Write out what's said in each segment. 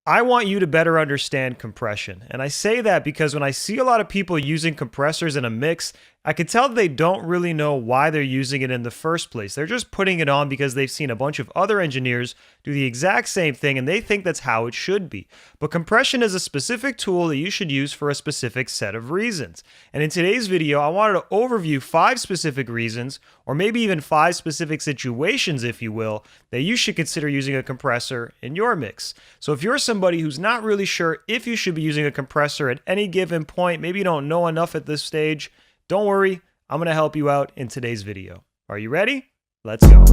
I want you to better understand compression. And I say that because when I see a lot of people using compressors in a mix, I can tell they don't really know why they're using it in the first place. They're just putting it on because they've seen a bunch of other engineers do the exact same thing and they think that's how it should be. But compression is a specific tool that you should use for a specific set of reasons. And in today's video, I wanted to overview 5 specific reasons, or maybe even 5 specific situations, if you will, that you should consider using a compressor in your mix. So if you're somebody who's not really sure if you should be using a compressor at any given point, maybe you don't know enough at this stage, don't worry, I'm going to help you out in today's video. Are you ready? Let's go.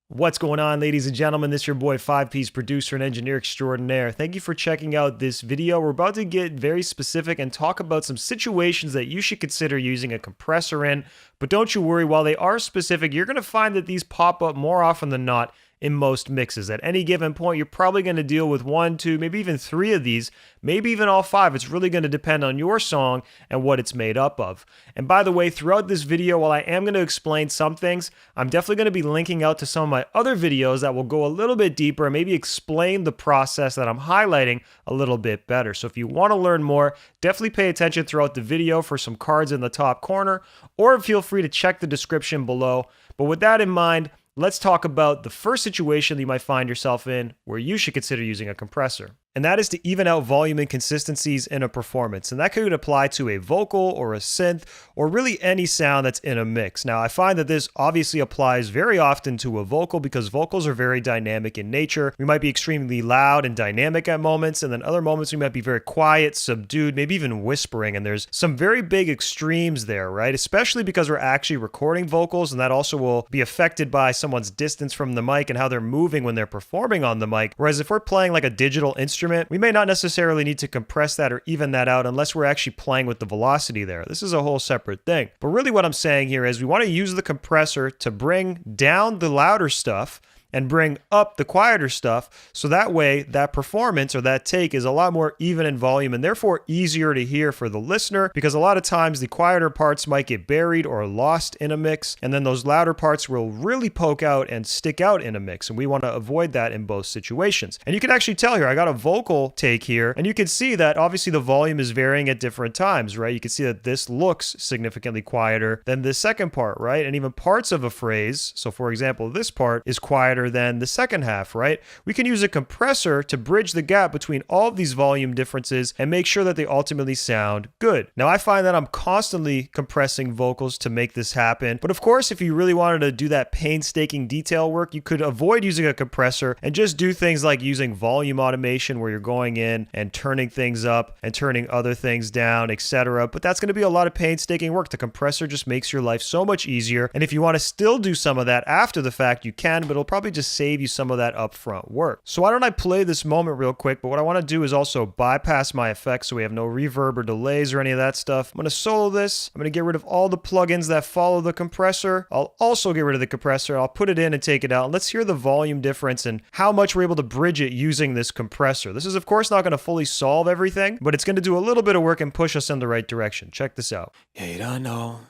What's going on, ladies and gentlemen? This is your boy 5P's producer and engineer extraordinaire. Thank you for checking out this video. We're about to get very specific and talk about some situations that you should consider using a compressor in. But don't you worry, while they are specific, you're going to find that these pop up more often than not in most mixes. At any given point, you're probably going to deal with 1, 2, maybe even 3 of these, maybe even all 5. It's really going to depend on your song and what it's made up of. And by the way, throughout this video, while I am going to explain some things, I'm definitely going to be linking out to some of my other videos that will go a little bit deeper and maybe explain the process that I'm highlighting a little bit better. So if you want to learn more, definitely pay attention throughout the video for some cards in the top corner, or feel free to check the description below. But with that in mind, let's talk about the first situation that you might find yourself in where you should consider using a compressor. And that is to even out volume inconsistencies in a performance. And that could apply to a vocal or a synth or really any sound that's in a mix. Now, I find that this obviously applies very often to a vocal because vocals are very dynamic in nature. We might be extremely loud and dynamic at moments, and then other moments we might be very quiet, subdued, maybe even whispering. And there's some very big extremes there, right? Especially because we're actually recording vocals, and that also will be affected by someone's distance from the mic and how they're moving when they're performing on the mic. Whereas if we're playing like a digital instrument, we may not necessarily need to compress that or even that out unless we're actually playing with the velocity there. This is a whole separate thing. But really what I'm saying here is we want to use the compressor to bring down the louder stuff and bring up the quieter stuff, so that way that performance or that take is a lot more even in volume and therefore easier to hear for the listener, because a lot of times the quieter parts might get buried or lost in a mix, and then those louder parts will really poke out and stick out in a mix, and we want to avoid that in both situations. And you can actually tell here, I got a vocal take here, and you can see that obviously the volume is varying at different times, right? You can see that this looks significantly quieter than the second part, right? And even parts of a phrase, so for example, this part is quieter than the second half, right? We can use a compressor to bridge the gap between all of these volume differences and make sure that they ultimately sound good. Now, I find that I'm constantly compressing vocals to make this happen, but of course, if you really wanted to do that painstaking detail work, you could avoid using a compressor and just do things like using volume automation where you're going in and turning things up and turning other things down, etc. But that's going to be a lot of painstaking work. The compressor just makes your life so much easier, and if you want to still do some of that after the fact, you can, but it'll probably just save you some of that upfront work. So why don't I play this moment real quick, but what I want to do is also bypass my effects so we have no reverb or delays or any of that stuff. I'm going to solo this. I'm going to get rid of all the plugins that follow the compressor. I'll also get rid of the compressor. I'll put it in and take it out. And let's hear the volume difference and how much we're able to bridge it using this compressor. This is of course not going to fully solve everything, but it's going to do a little bit of work and push us in the right direction. Check this out. Yeah, you don't know.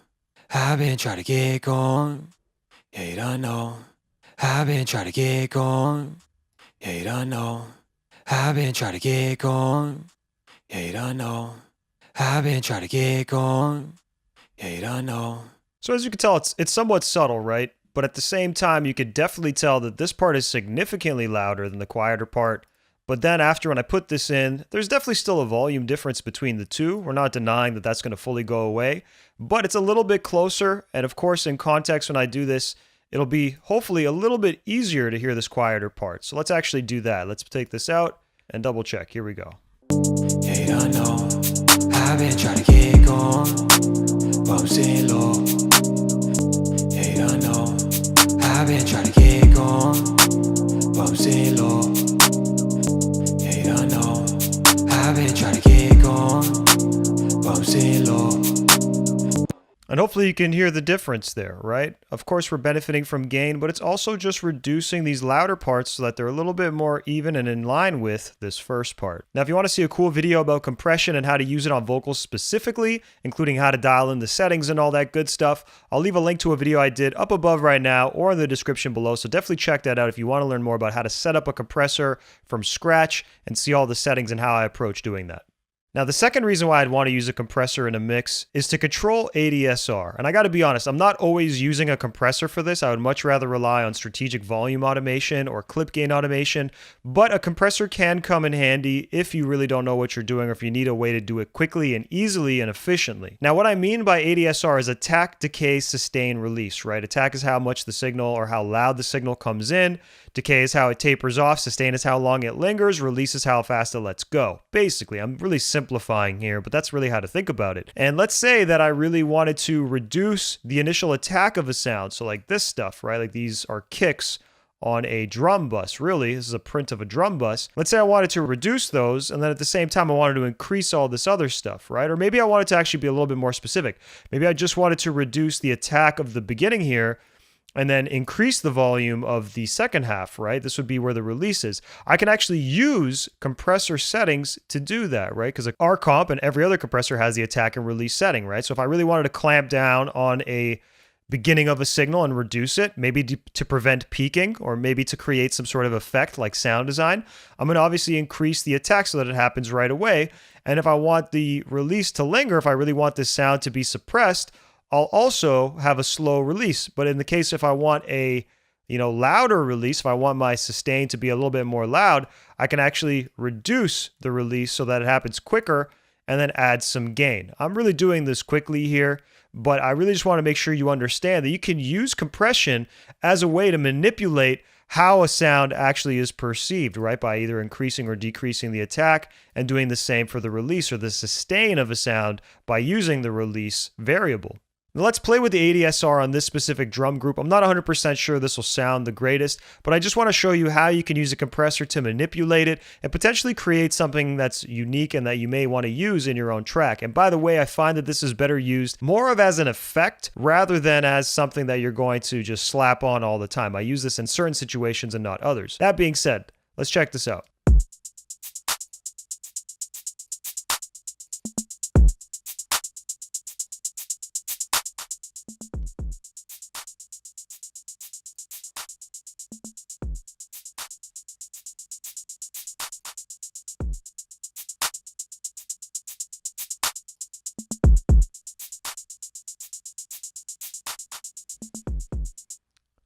I've been trying to get going. Yeah, you don't know. I've been trying to get going. Yeah, you don't know. I've been trying to get going. Yeah, you don't know. I've been trying to get going. Yeah, you don't know. So as you can tell, it's somewhat subtle, right? But at the same time, you could definitely tell that this part is significantly louder than the quieter part. But then after, when I put this in, there's definitely still a volume difference between the two. We're not denying that that's going to fully go away, but it's a little bit closer. And of course, in context, when I do this, it'll be hopefully a little bit easier to hear this quieter part. So let's actually do that. Let's take this out and double check. Here we go. Yeah, you don't know. I've been trying to get going, but I'm sitting low. Yeah, you don't know. I've been trying to get going, but I'm sitting low. Yeah, you don't know. I've been trying to get going, but I'm sitting low. And hopefully you can hear the difference there, right? Of course, we're benefiting from gain, but it's also just reducing these louder parts so that they're a little bit more even and in line with this first part. Now, if you want to see a cool video about compression and how to use it on vocals specifically, including how to dial in the settings and all that good stuff, I'll leave a link to a video I did up above right now or in the description below, so definitely check that out if you want to learn more about how to set up a compressor from scratch and see all the settings and how I approach doing that. Now, the second reason why I'd want to use a compressor in a mix is to control ADSR. And I got to be honest, I'm not always using a compressor for this. I would much rather rely on strategic volume automation or clip gain automation, but a compressor can come in handy if you really don't know what you're doing or if you need a way to do it quickly and easily and efficiently. Now, what I mean by ADSR is attack, decay, sustain, release, right? Attack is how much the signal or how loud the signal comes in. Decay is how it tapers off. Sustain is how long it lingers. Release is how fast it lets go. Basically, I'm really simplifying here, but that's really how to think about it. And let's say that I really wanted to reduce the initial attack of a sound. So like this stuff, right? Like these are kicks on a drum bus. Really, this is a print of a drum bus. Let's say I wanted to reduce those, and then at the same time, I wanted to increase all this other stuff, right? Or maybe I wanted to actually be a little bit more specific. Maybe I just wanted to reduce the attack of the beginning here, and then increase the volume of the second half, right? This would be where the release is. I can actually use compressor settings to do that, right? Because our comp and every other compressor has the attack and release setting, right? So if I really wanted to clamp down on a beginning of a signal and reduce it, maybe to prevent peaking or maybe to create some sort of effect like sound design, I'm going to obviously increase the attack so that it happens right away. And if I want the release to linger, if I really want this sound to be suppressed, I'll also have a slow release. But in the case if I want a louder release, if I want my sustain to be a little bit more loud, I can actually reduce the release so that it happens quicker and then add some gain. I'm really doing this quickly here, but I really just want to make sure you understand that you can use compression as a way to manipulate how a sound actually is perceived, right? By either increasing or decreasing the attack and doing the same for the release or the sustain of a sound by using the release variable. Now let's play with the ADSR on this specific drum group. I'm not 100% sure this will sound the greatest, but I just want to show you how you can use a compressor to manipulate it and potentially create something that's unique and that you may want to use in your own track. And by the way, I find that this is better used more of as an effect rather than as something that you're going to just slap on all the time. I use this in certain situations and not others. That being said, let's check this out.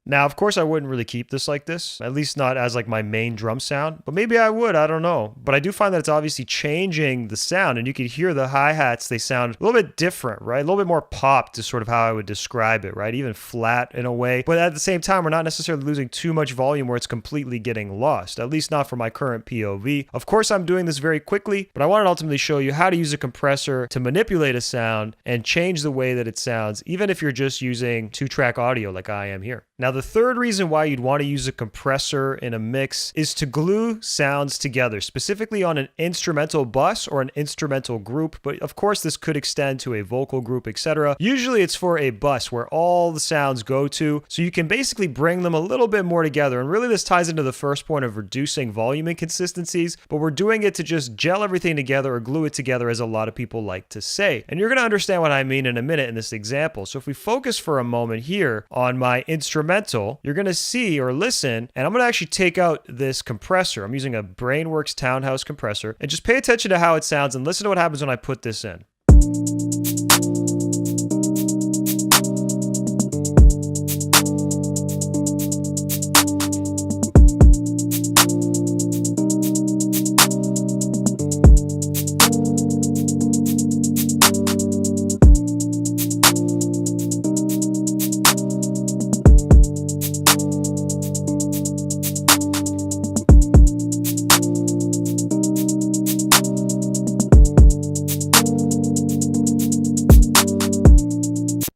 Now, of course, I wouldn't really keep this like this, at least not as like my main drum sound, but maybe I would, I don't know. But I do find that it's obviously changing the sound, and you can hear the hi-hats, they sound a little bit different, right? A little bit more popped is sort of how I would describe it, right? Even flat in a way. But at the same time, we're not necessarily losing too much volume where it's completely getting lost, at least not for my current POV. Of course, I'm doing this very quickly, but I wanted to ultimately show you how to use a compressor to manipulate a sound and change the way that it sounds, even if you're just using 2-track audio like I am here. Now, the third reason why you'd want to use a compressor in a mix is to glue sounds together, specifically on an instrumental bus or an instrumental group. But of course, this could extend to a vocal group, etc. Usually it's for a bus where all the sounds go to, so you can basically bring them a little bit more together. And really this ties into the first point of reducing volume inconsistencies, but we're doing it to just gel everything together or glue it together, as a lot of people like to say. And you're going to understand what I mean in a minute in this example. So if we focus for a moment here on my instrumental, you're going to see or listen, and I'm going to actually take out this compressor. I'm using a Brainworks Townhouse compressor, and just pay attention to how it sounds and listen to what happens when I put this in.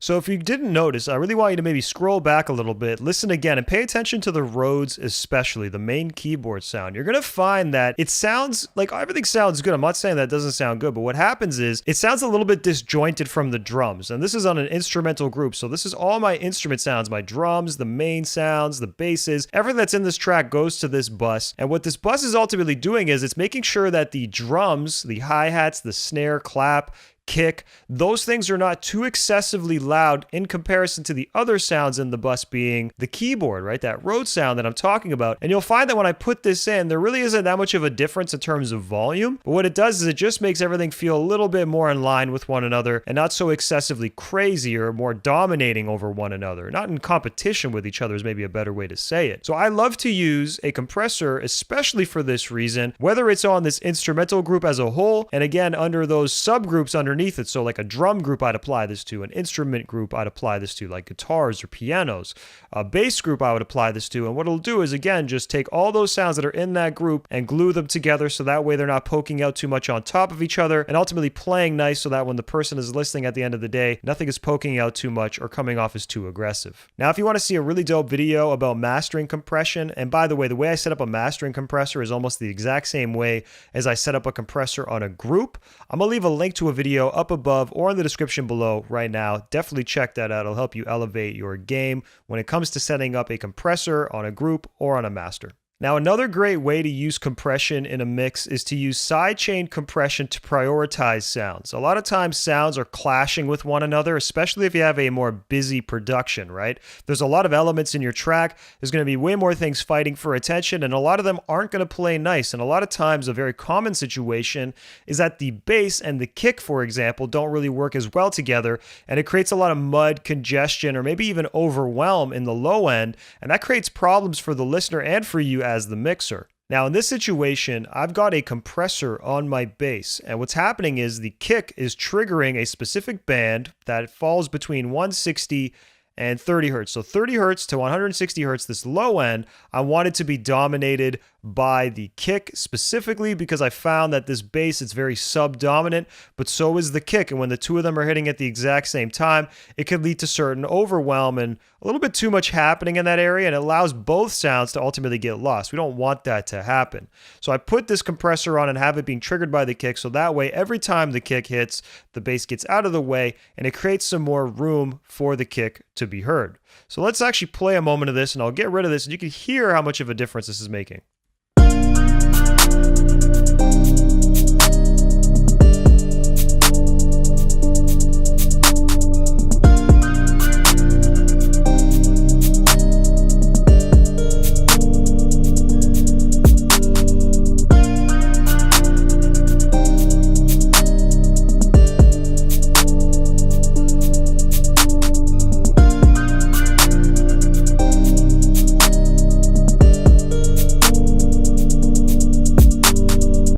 So if you didn't notice, I really want you to maybe scroll back a little bit, listen again, and pay attention to the Rhodes, especially the main keyboard sound. You're going to find that it sounds like everything sounds good. I'm not saying that it doesn't sound good, but what happens is it sounds a little bit disjointed from the drums. And this is on an instrumental group. So this is all my instrument sounds, my drums, the main sounds, the basses, everything that's in this track goes to this bus. And what this bus is ultimately doing is it's making sure that the drums, the hi-hats, the snare, clap, kick, those things are not too excessively loud in comparison to the other sounds in the bus being the keyboard, right? That Rhodes sound that I'm talking about. And you'll find that when I put this in, there really isn't that much of a difference in terms of volume. But what it does is it just makes everything feel a little bit more in line with one another and not so excessively crazy or more dominating over one another. Not in competition with each other is maybe a better way to say it. So I love to use a compressor, especially for this reason, whether it's on this instrumental group as a whole, and again, under those subgroups underneath it. So like a drum group I'd apply this to, an instrument group I'd apply this to, like guitars or pianos, a bass group I would apply this to. And what it'll do is, again, just take all those sounds that are in that group and glue them together so that way they're not poking out too much on top of each other, and ultimately playing nice so that when the person is listening at the end of the day, nothing is poking out too much or coming off as too aggressive. Now, if you want to see a really dope video about mastering compression, and by the way I set up a mastering compressor is almost the exact same way as I set up a compressor on a group. I'm going to leave a link to a video up above or in the description below right now. Definitely check that out. It'll help you elevate your game when it comes to setting up a compressor on a group or on a master. Now, another great way to use compression in a mix is to use sidechain compression to prioritize sounds. A lot of times sounds are clashing with one another, especially if you have a more busy production, right? There's a lot of elements in your track. There's going to be way more things fighting for attention, and a lot of them aren't going to play nice. And a lot of times, a very common situation is that the bass and the kick, for example, don't really work as well together, and it creates a lot of mud, congestion, or maybe even overwhelm in the low end, and that creates problems for the listener and for you as the mixer. Now, in this situation, I've got a compressor on my bass, and what's happening is the kick is triggering a specific band that falls between 160 and 30 hertz. So 30 hertz to 160 hertz, this low end, I want it to be dominated by the kick specifically because I found that this bass, it's very sub-dominant, but so is the kick. And when the two of them are hitting at the exact same time, it could lead to certain overwhelm and a little bit too much happening in that area, and it allows both sounds to ultimately get lost. We don't want that to happen. So I put this compressor on and have it being triggered by the kick, so that way every time the kick hits, the bass gets out of the way and it creates some more room for the kick to be heard. So let's actually play a moment of this and I'll get rid of this and you can hear how much of a difference this is making.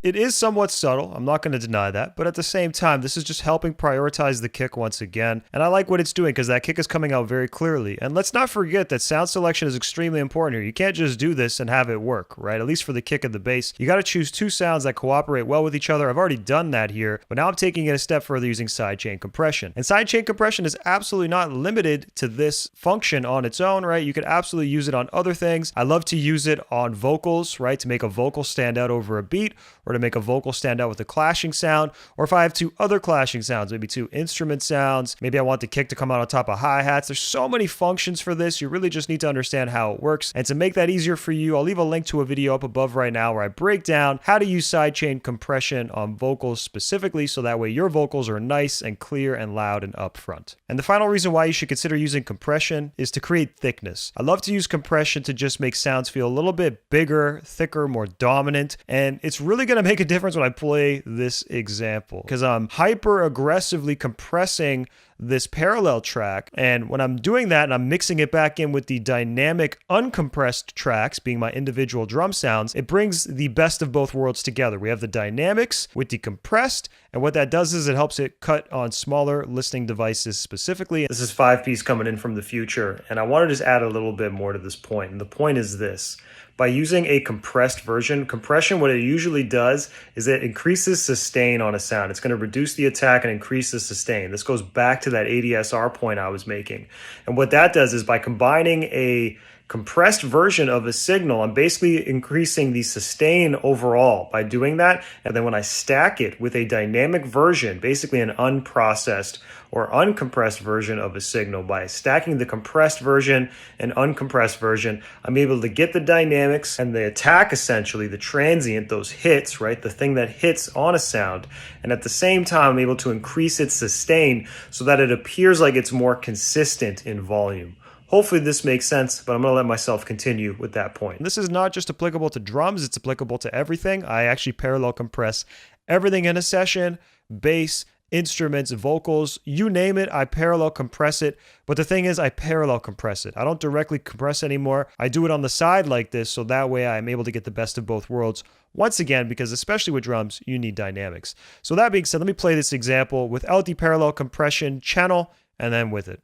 It is somewhat subtle, I'm not going to deny that, but at the same time, this is just helping prioritize the kick once again, and I like what it's doing because that kick is coming out very clearly. And let's not forget that sound selection is extremely important here. You can't just do this and have it work, right? At least for the kick and the bass. You got to choose two sounds that cooperate well with each other. I've already done that here, but now I'm taking it a step further using sidechain compression. And sidechain compression is absolutely not limited to this function on its own, right? You could absolutely use it on other things. I love to use it on vocals, right? To make a vocal stand out over a beat, or to make a vocal stand out with a clashing sound, or if I have two other clashing sounds, maybe two instrument sounds, maybe I want the kick to come out on top of hi-hats. There's so many functions for this. You really just need to understand how it works. And to make that easier for you, I'll leave a link to a video up above right now where I break down how to use sidechain compression on vocals specifically, so that way your vocals are nice and clear and loud and upfront. And the final reason why you should consider using compression is to create thickness. I love to use compression to just make sounds feel a little bit bigger, thicker, more dominant, and it's really going to make a difference when I play this example because I'm hyper aggressively compressing this parallel track, and when I'm doing that and I'm mixing it back in with the dynamic uncompressed tracks being my individual drum sounds, it brings the best of both worlds together. We have the dynamics with the compressed, and what that does is it helps it cut on smaller listening devices specifically. This is 5 piece coming in from the future, and I want to just add a little bit more to this point, and the point is this. by using a compressed version. Compression, what it usually does is it increases sustain on a sound. It's going to reduce the attack and increase the sustain. This goes back to that ADSR point I was making. And what that does is by combining a compressed version of a signal, I'm basically increasing the sustain overall by doing that. And then when I stack it with a dynamic version, basically an unprocessed or uncompressed version of a signal, by stacking the compressed version and uncompressed version, I'm able to get the dynamics and the attack, essentially the transient, those hits, right? The thing that hits on a sound. And at the same time, I'm able to increase its sustain so that it appears like it's more consistent in volume. Hopefully this makes sense, but I'm going to let myself continue with that point. This is not just applicable to drums, it's applicable to everything. I actually parallel compress everything in a session: bass, instruments, vocals, you name it, I parallel compress it. But the thing is, I parallel compress it. I don't directly compress anymore. I do it on the side like this, so that way I'm able to get the best of both worlds. Once again, because especially with drums, you need dynamics. So that being said, let me play this example without the parallel compression channel and then with it.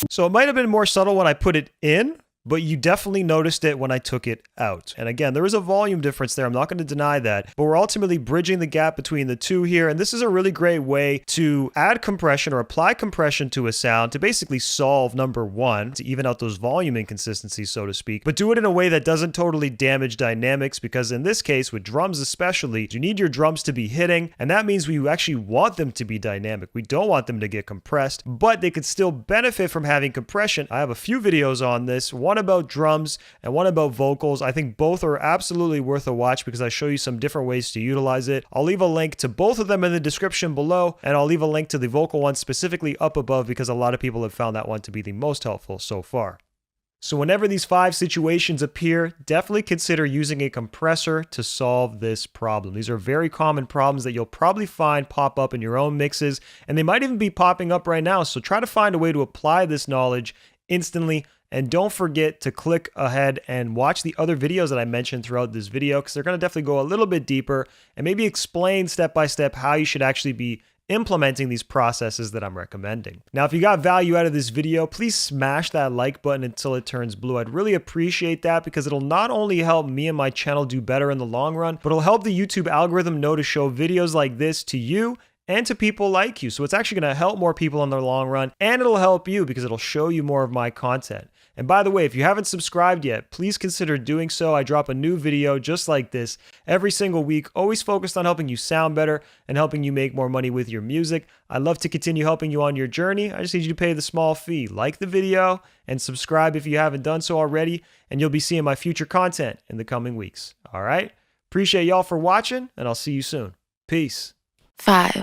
So it might have been more subtle when I put it in, but you definitely noticed it when I took it out. And again, there is a volume difference there. I'm not going to deny that, but we're ultimately bridging the gap between the two here. And this is a really great way to add compression or apply compression to a sound to basically solve number one, to even out those volume inconsistencies, so to speak, but do it in a way that doesn't totally damage dynamics, because in this case, with drums especially, you need your drums to be hitting, and that means we actually want them to be dynamic. We don't want them to get compressed, but they could still benefit from having compression. I have a few videos on this, one about drums and one about vocals. I think both are absolutely worth a watch because I show you some different ways to utilize it. I'll leave a link to both of them in the description below, and I'll leave a link to the vocal one specifically up above because a lot of people have found that one to be the most helpful so far. So whenever these 5 situations appear, definitely consider using a compressor to solve this problem. These are very common problems that you'll probably find pop up in your own mixes, and they might even be popping up right now. So try to find a way to apply this knowledge instantly. And don't forget to click ahead and watch the other videos that I mentioned throughout this video, because they're going to definitely go a little bit deeper and maybe explain step by step how you should actually be implementing these processes that I'm recommending. Now, if you got value out of this video, please smash that like button until it turns blue. I'd really appreciate that because it'll not only help me and my channel do better in the long run, but it'll help the YouTube algorithm know to show videos like this to you and to people like you. So it's actually going to help more people in the long run, and it'll help you because it'll show you more of my content. And by the way, if you haven't subscribed yet, please consider doing so. I drop a new video just like this every single week, always focused on helping you sound better and helping you make more money with your music. I'd love to continue helping you on your journey. I just need you to pay the small fee. Like the video and subscribe if you haven't done so already, and you'll be seeing my future content in the coming weeks. All right? Appreciate y'all for watching, and I'll see you soon. Peace. 5